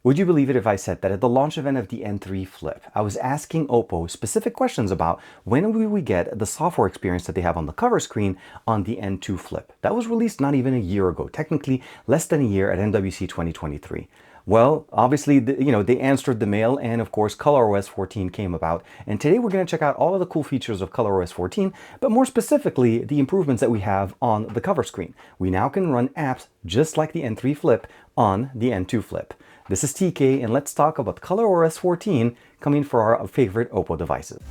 Would you believe it if I said that at the launch event of the N3 Flip, I was asking Oppo specific questions about when will we get the software experience that they have on the cover screen on the N2 Flip. That was released not even a year ago, technically less than a year at MWC 2023. Well, obviously, they answered the mail, and of course, ColorOS 14 came about. And today we're going to check out all of the cool features of ColorOS 14, but more specifically, the improvements that we have on the cover screen. We now can run apps just like the N3 Flip on the N2 Flip. This is TK, and let's talk about ColorOS 14 coming for our favorite Oppo devices.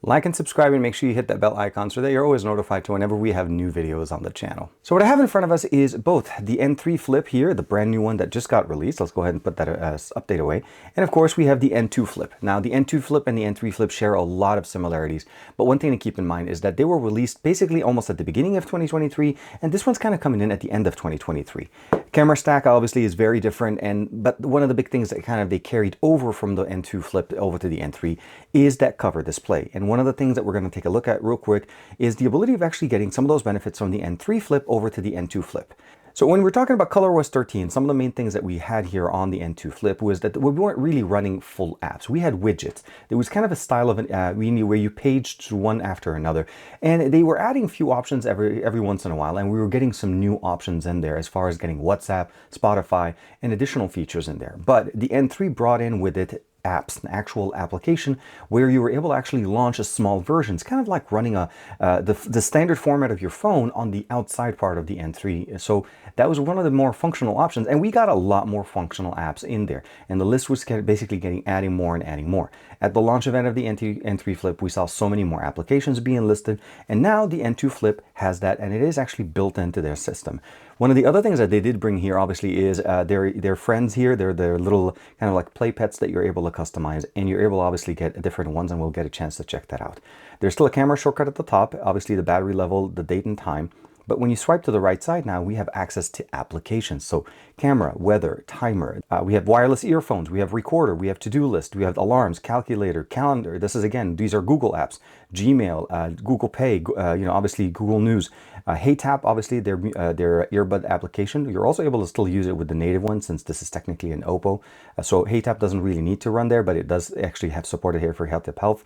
Like and subscribe, and make sure you hit that bell icon so that you're always notified to whenever we have new videos on the channel. So what I have in front of us is both the N3 Flip here, the brand new one that just got released. Let's go ahead and put that update away. And of course we have the N2 Flip. Now the N2 Flip and the N3 Flip share a lot of similarities, but one thing to keep in mind is that they were released basically almost at the beginning of 2023, and this one's kind of coming in at the end of 2023. Camera stack obviously is very different, but one of the big things that they carried over from the N2 Flip over to the N3 is that cover display. And one of the things that we're going to take a look at real quick is the ability of actually getting some of those benefits from the N3 Flip over to the N2 Flip. So when we're talking about ColorOS 13, some of the main things that we had here on the N2 Flip was that we weren't really running full apps. We had widgets. There was kind of a style of where you paged through one after another, and they were adding a few options every once in a while, and we were getting some new options in there as far as getting WhatsApp, Spotify, and additional features in there. But the N3 brought in with it apps, an actual application where you were able to actually launch a small version. It's kind of like running the standard format of your phone on the outside part of the N3. So that was one of the more functional options, and we got a lot more functional apps in there, and the list was basically adding more and adding more. At the launch event of the N3 Flip, we saw so many more applications being listed, and now the N2 Flip has that, and it is actually built into their system. One of the other things that they did bring here, obviously, is their friends here. They're little kind of like play pets that you're able to customize, and you're able to obviously get different ones, and we'll get a chance to check that out. There's still a camera shortcut at the top, obviously the battery level, the date and time. But when you swipe to the right side now, we have access to applications. So camera, weather, timer, we have wireless earphones, we have recorder, we have to-do list, we have alarms, calculator, calendar. This is, again, these are Google apps, Gmail, Google Pay, obviously Google News. HeyTap, obviously their earbud application. You're also able to still use it with the native one since this is technically an Oppo. So HeyTap doesn't really need to run there, but it does actually have supported here for HeyTap Health.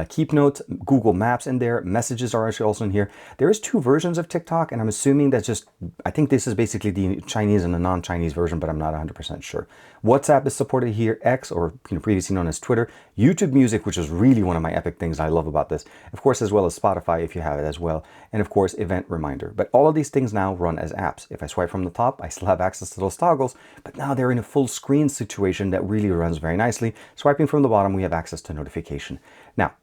Keep Notes, Google Maps in there. Messages are actually also in here. There is two versions of TikTok, and I'm assuming that's I think this is basically the Chinese and the non-Chinese version, but I'm not 100% sure. WhatsApp is supported here, X, or previously known as Twitter. YouTube Music, which is really one of my epic things I love about this. Of course, as well as Spotify if you have it as well. And of course, Event Reminder. But all of these things now run as apps. If I swipe from the top, I still have access to those toggles, but now they're in a full screen situation that really runs very nicely. Swiping from the bottom, we have access to notification. Now,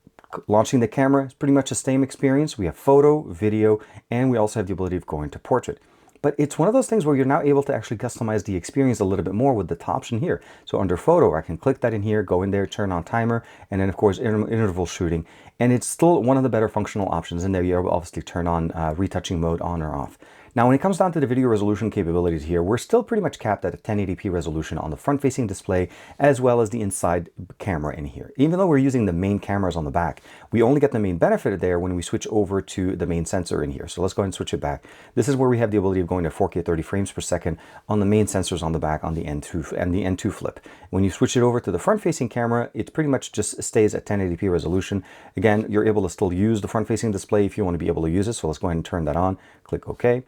launching the camera is pretty much the same experience. We have photo, video, and we also have the ability of going to portrait. But it's one of those things where you're now able to actually customize the experience a little bit more with the top option here. So under photo, I can click that in here, go in there, turn on timer, and then of course interval shooting. And it's still one of the better functional options in there. You're able to obviously turn on retouching mode on or off. Now, when it comes down to the video resolution capabilities here, we're still pretty much capped at a 1080p resolution on the front-facing display, as well as the inside camera in here. Even though we're using the main cameras on the back, we only get the main benefit there when we switch over to the main sensor in here. So let's go ahead and switch it back. This is where we have the ability of going to 4K 30 frames per second on the main sensors on the back on the N2 and the N2 Flip. When you switch it over to the front-facing camera, it pretty much just stays at 1080p resolution. Again, you're able to still use the front-facing display if you want to be able to use it. So let's go ahead and turn that on, click OK.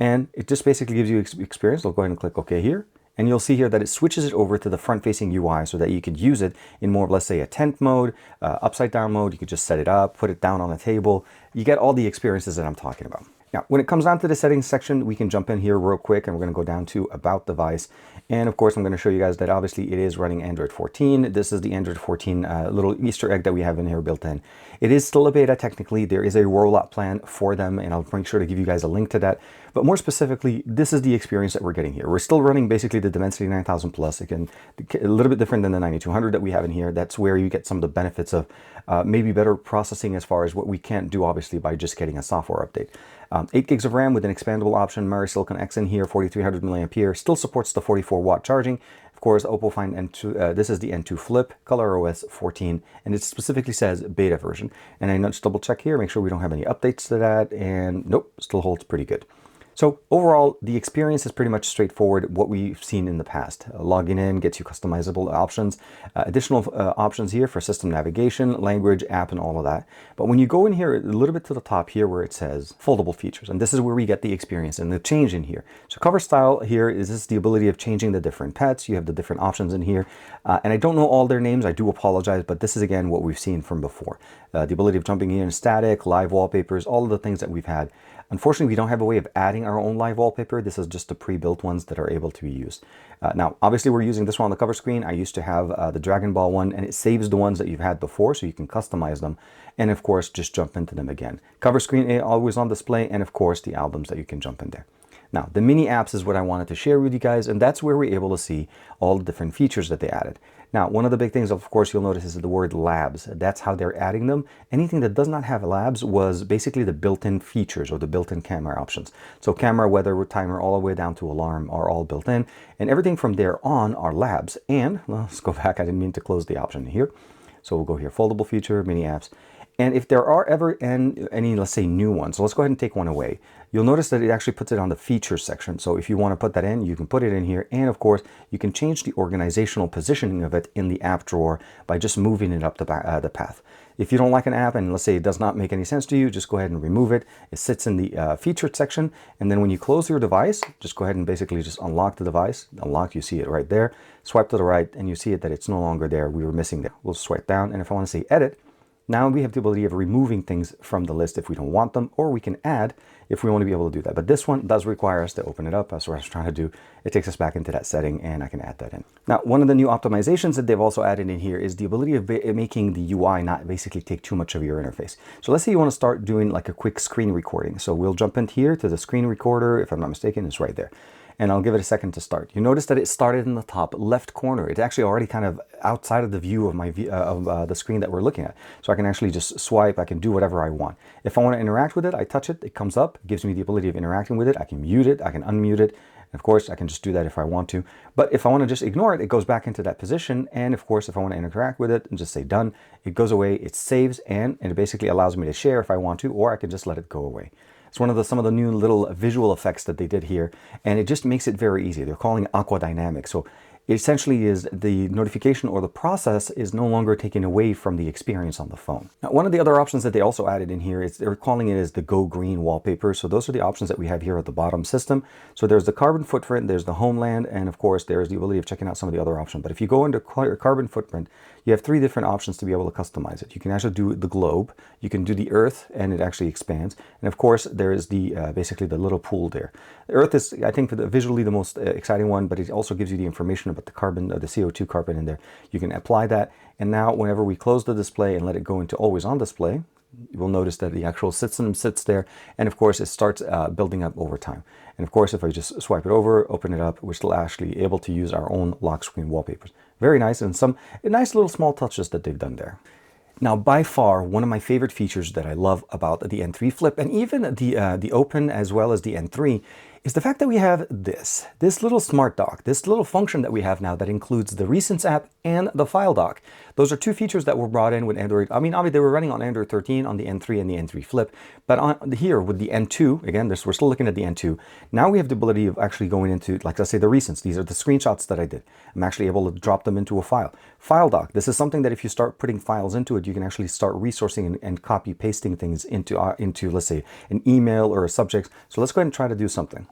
And it just basically gives you experience. I'll go ahead and click OK here. And you'll see here that it switches it over to the front-facing UI so that you could use it in more of, let's say, a tent mode, upside down mode. You could just set it up, put it down on a table. You get all the experiences that I'm talking about. Now, when it comes down to the settings section, we can jump in here real quick, and we're going to go down to About Device. And of course, I'm going to show you guys that obviously it is running Android 14. This is the Android 14 little Easter egg that we have in here built in. It is still a beta technically. There is a rollout plan for them, and I'll make sure to give you guys a link to that. But more specifically, this is the experience that we're getting here. We're still running basically the Dimensity 9000 Plus. Again, a little bit different than the 9200 that we have in here. That's where you get some of the benefits of maybe better processing as far as what we can't do, obviously, by just getting a software update. 8 gigs of RAM with an expandable option, Mari Silicon X in here, 4300 milliampere, still supports the 44-watt charging. Of course, Oppo Find N2, this is the N2 Flip, ColorOS 14, and it specifically says beta version. And I just double check here, make sure we don't have any updates to that, and nope, still holds pretty good. So overall, the experience is pretty much straightforward, what we've seen in the past. Logging in gets you customizable options, additional options here for system navigation, language, app, and all of that. But when you go in here a little bit to the top here where it says foldable features, and this is where we get the experience and the change in here. So cover style here is this the ability of changing the different pets. You have the different options in here. And I don't know all their names, I do apologize, but this is again what we've seen from before. The ability of jumping in static, live wallpapers, all of the things that we've had. Unfortunately, we don't have a way of adding our own live wallpaper. This is just the pre-built ones that are able to be used. Now, obviously, we're using this one on the cover screen. I used to have the Dragon Ball one, and it saves the ones that you've had before, so you can customize them. And of course, just jump into them again. Cover screen always on display, and of course, the albums that you can jump in there. Now, the mini apps is what I wanted to share with you guys, and that's where we're able to see all the different features that they added. Now, one of the big things, of course, you'll notice is the word labs. That's how they're adding them. Anything that does not have labs was basically the built-in features or the built-in camera options. So camera, weather, timer, all the way down to alarm are all built in, and everything from there on are labs. And well, let's go back. I didn't mean to close the option here. So we'll go here, foldable feature, mini apps. And if there are ever any, let's say, new ones, so let's go ahead and take one away. You'll notice that it actually puts it on the features section. So if you want to put that in, you can put it in here. And of course, you can change the organizational positioning of it in the app drawer by just moving it up the path. If you don't like an app and let's say it does not make any sense to you, just go ahead and remove it. It sits in the featured section. And then when you close your device, just go ahead and basically just unlock the device. Unlock, you see it right there. Swipe to the right and you see it that it's no longer there. We were missing that. We'll swipe down. And if I want to say edit, now we have the ability of removing things from the list if we don't want them, or we can add if we want to be able to do that. But this one does require us to open it up. That's what I was trying to do. It takes us back into that setting and I can add that in. Now, one of the new optimizations that they've also added in here is the ability of making the UI not basically take too much of your interface. So let's say you want to start doing like a quick screen recording. So we'll jump in here to the screen recorder. If I'm not mistaken, it's right there. And I'll give it a second to start. You notice that it started in the top left corner. It's actually already kind of outside of the view of my the screen that we're looking at. So I can actually just swipe, I can do whatever I want. If I want to interact with it, I touch it, it comes up, gives me the ability of interacting with it. I can mute it, I can unmute it. And of course, I can just do that if I want to. But if I want to just ignore it, it goes back into that position. And of course, if I want to interact with it and just say done, it goes away, it saves, and it basically allows me to share if I want to, or I can just let it go away. It's one of some of the new little visual effects that they did here, and it just makes it very easy. They're calling it aqua dynamic. So it essentially is the notification or the process is no longer taken away from the experience on the phone. Now, one of the other options that they also added in here is they're calling it as the Go Green wallpaper. So those are the options that we have here at the bottom system. So there's the carbon footprint, there's the homeland, and of course there's the ability of checking out some of the other options. But if you go into carbon footprint, you have 3 different options to be able to customize it. You can actually do the globe, you can do the earth, and it actually expands. And of course, there is the basically the little pool there. The earth is, I think, visually the most exciting one, but it also gives you the information about the carbon, the CO2 carbon in there. You can apply that. And now whenever we close the display and let it go into always on display, you will notice that the actual system sits there. And of course, it starts building up over time. And of course, if I just swipe it over, open it up, we're still actually able to use our own lock screen wallpapers. Very nice, and some nice little small touches that they've done there. Now, by far, one of my favorite features that I love about the N3 Flip, and even the Open as well as the N3, is the fact that we have this little smart dock, this little function that we have now that includes the Recents app and the File Dock. Those are 2 features that were brought in with Android. I mean, obviously they were running on Android 13 on the N3 and the N3 Flip, but on here with the N2, again, we're still looking at the N2. Now we have the ability of actually going into, like I say, the Recents. These are the screenshots that I did. I'm actually able to drop them into a file. File Dock. This is something that if you start putting files into it, you can actually start resourcing and copy pasting things into let's say an email or a subject. So let's go ahead and try to do something.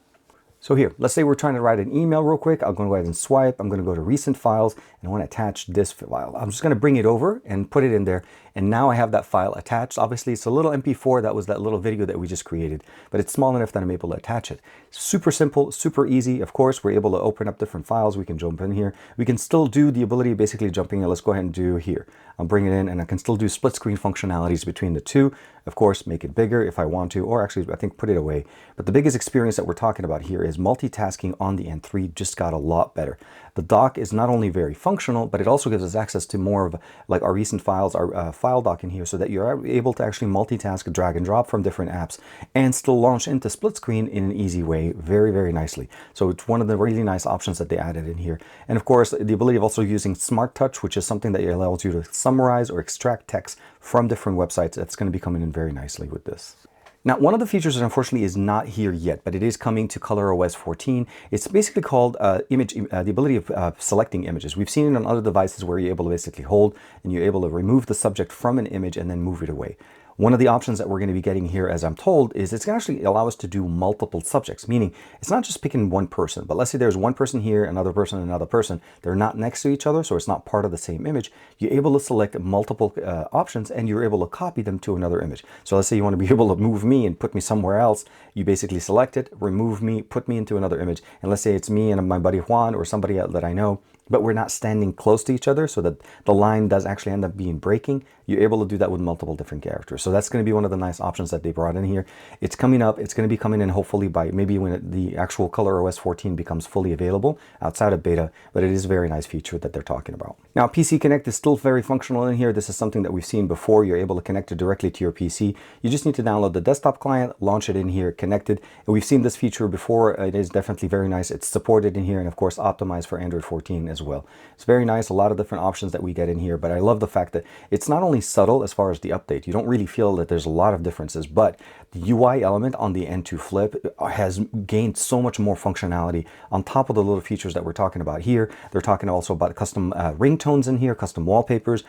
So here, let's say we're trying to write an email real quick. I'm going to go ahead and swipe. I'm going to go to recent files and I want to attach this file. I'm just going to bring it over and put it in there. And now I have that file attached. Obviously, it's a little MP4. That was that little video that we just created, but it's small enough that I'm able to attach it. Super simple, super easy. Of course, we're able to open up different files. We can jump in here. We can still do the ability of basically jumping in. Let's go ahead and do here. I'll bring it in and I can still do split screen functionalities between the 2. Of course, make it bigger if I want to, or actually I think put it away. But the biggest experience that we're talking about here is multitasking on the N3 just got a lot better. The dock is not only very functional, but it also gives us access to more of like our recent files, our file dock in here, so that you're able to actually multitask, drag and drop from different apps and still launch into split screen in an easy way very, very nicely. So it's one of the really nice options that they added in here. And of course, the ability of also using Smart Touch, which is something that allows you to summarize or extract text from different websites. That's going to be coming in very nicely with this. Now, one of the features that unfortunately is not here yet, but it is coming to ColorOS 14. It's basically called the ability of selecting images. We've seen it on other devices where you're able to basically hold and you're able to remove the subject from an image and then move it away. One of the options that we're going to be getting here, as I'm told, is it's going to actually allow us to do multiple subjects, meaning it's not just picking one person, but let's say there's one person here, another person. They're not next to each other, so it's not part of the same image. You're able to select multiple options and you're able to copy them to another image. So let's say you want to be able to move me and put me somewhere else. You basically select it, remove me, put me into another image. And let's say it's me and my buddy Juan or somebody that I know, but we're not standing close to each other so that the line does actually end up being breaking. You're able to do that with multiple different characters. So that's going to be one of the nice options that they brought in here. It's coming up. It's going to be coming in hopefully by maybe when the actual ColorOS 14 becomes fully available outside of beta, but it is a very nice feature that they're talking about. Now, PC Connect is still very functional in here. This is something that we've seen before. You're able to connect it directly to your PC. You just need to download the desktop client, launch it in here, connect it. And we've seen this feature before. It is definitely very nice. It's supported in here and of course optimized for Android 14 as well. It's very nice, a lot of different options that we get in here, but I love the fact that it's not only subtle as far as the update. You don't really feel that there's a lot of differences, but the UI element on the N2 Flip has gained so much more functionality on top of the little features that we're talking about here. They're talking also about custom ringtones in here, custom wallpapers,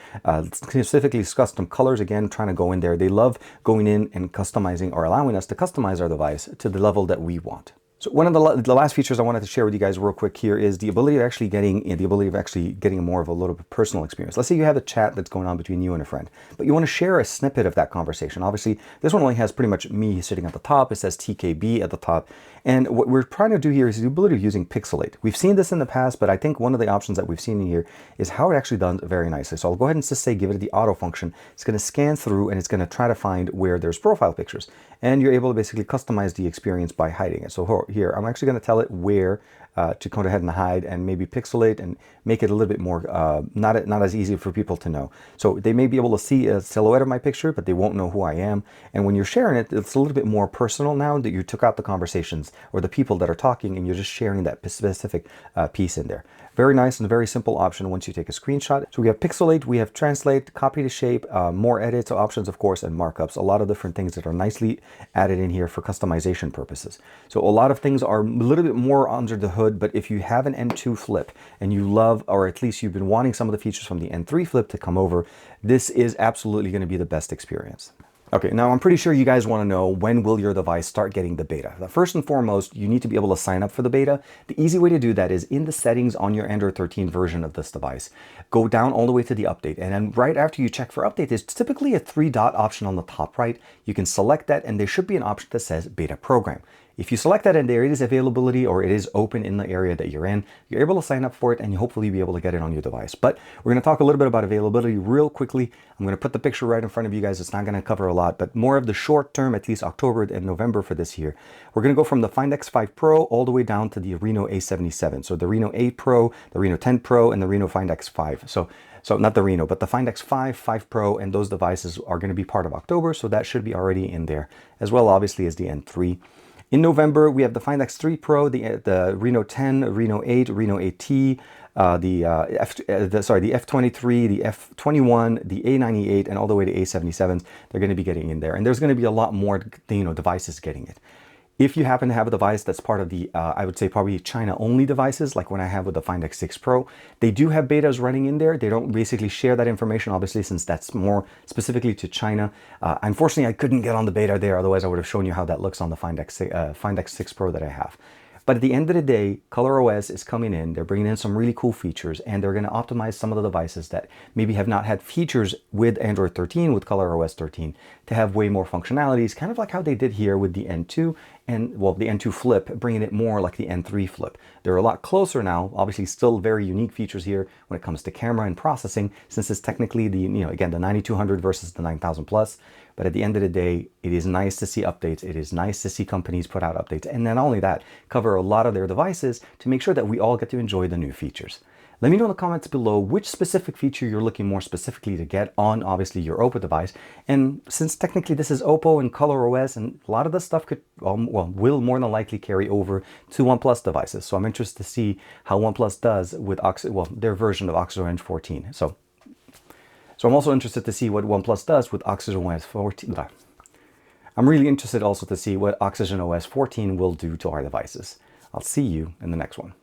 specifically custom colors, again, trying to go in there. They love going in and customizing or allowing us to customize our device to the level that we want. So one of the last features I wanted to share with you guys real quick here is the ability of actually getting more of a little bit personal experience. Let's say you have a chat that's going on between you and a friend, but you want to share a snippet of that conversation. Obviously, this one only has pretty much me sitting at the top. It says TKB at the top. And what we're trying to do here is the ability of using Pixelate. We've seen this in the past, but I think one of the options that we've seen in here is how it actually done very nicely. So I'll go ahead and just say, give it the auto function. It's going to scan through and it's going to try to find where there's profile pictures. And you're able to basically customize the experience by hiding it. So here, I'm actually going to tell it where to go ahead and hide and maybe pixelate and make it a little bit more, not as easy for people to know. So they may be able to see a silhouette of my picture, but they won't know who I am. And when you're sharing it, it's a little bit more personal now that you took out the conversations or the people that are talking and you're just sharing that specific piece in there. Very nice and very simple option once you take a screenshot. So we have pixelate, we have translate, copy to shape, more edits, options of course, and markups. A lot of different things that are nicely added in here for customization purposes. So a lot of things are a little bit more under the hood, but if you have an N2 Flip and you love, or at least you've been wanting some of the features from the N3 Flip to come over, this is absolutely going to be the best experience. Okay, now I'm pretty sure you guys want to know, when will your device start getting the beta? First and foremost, you need to be able to sign up for the beta. The easy way to do that is in the settings on your Android 13 version of this device. Go down all the way to the update, and then right after you check for update, there's typically a 3-dot option on the top right. You can select that and there should be an option that says beta program. If you select that and there is availability or it is open in the area that you're in, you're able to sign up for it and you hopefully be able to get it on your device. But we're going to talk a little bit about availability real quickly. I'm going to put the picture right in front of you guys. It's not going to cover a lot, but more of the short term, at least October and November for this year. We're going to go from the Find X5 Pro all the way down to the Reno A77. So the Reno 8 Pro, the Reno 10 Pro, and the Reno Find X5. So not the Reno, but the Find X5, 5 Pro, and those devices are going to be part of October. So that should be already in there, as well obviously as the N3. In November, we have the Find X3 Pro, the Reno 10, Reno 8, Reno 8T, the F23, the F21, the A98, and all the way to A77s. They're going to be getting in there, and there's going to be a lot more, devices getting it. If you happen to have a device that's part of the, I would say probably China-only devices, like when I have with the Find X6 Pro, they do have betas running in there. They don't basically share that information, obviously, since that's more specifically to China. Unfortunately, I couldn't get on the beta there. Otherwise, I would have shown you how that looks on the Find X6 Pro that I have. But at the end of the day, ColorOS is coming in. They're bringing in some really cool features, and they're going to optimize some of the devices that maybe have not had features with Android 13, with ColorOS 13, to have way more functionalities, kind of like how they did here with the N2 and, well, the N2 Flip, bringing it more like the N3 Flip. They're a lot closer now. Obviously, still very unique features here when it comes to camera and processing, since it's technically the, again, the 9200 versus the 9000 plus. But at the end of the day, it is nice to see updates. It is nice to see companies put out updates. And then not only that, cover a lot of their devices to make sure that we all get to enjoy the new features. Let me know in the comments below which specific feature you're looking more specifically to get on, obviously, your Oppo device. And since technically this is Oppo and ColorOS, and a lot of this stuff could, will more than likely carry over to OnePlus devices. So I'm interested to see how OnePlus does with their version of OxygenOS 14. So I'm also interested to see what OnePlus does with OxygenOS 14. I'm really interested also to see what OxygenOS 14 will do to our devices. I'll see you in the next one.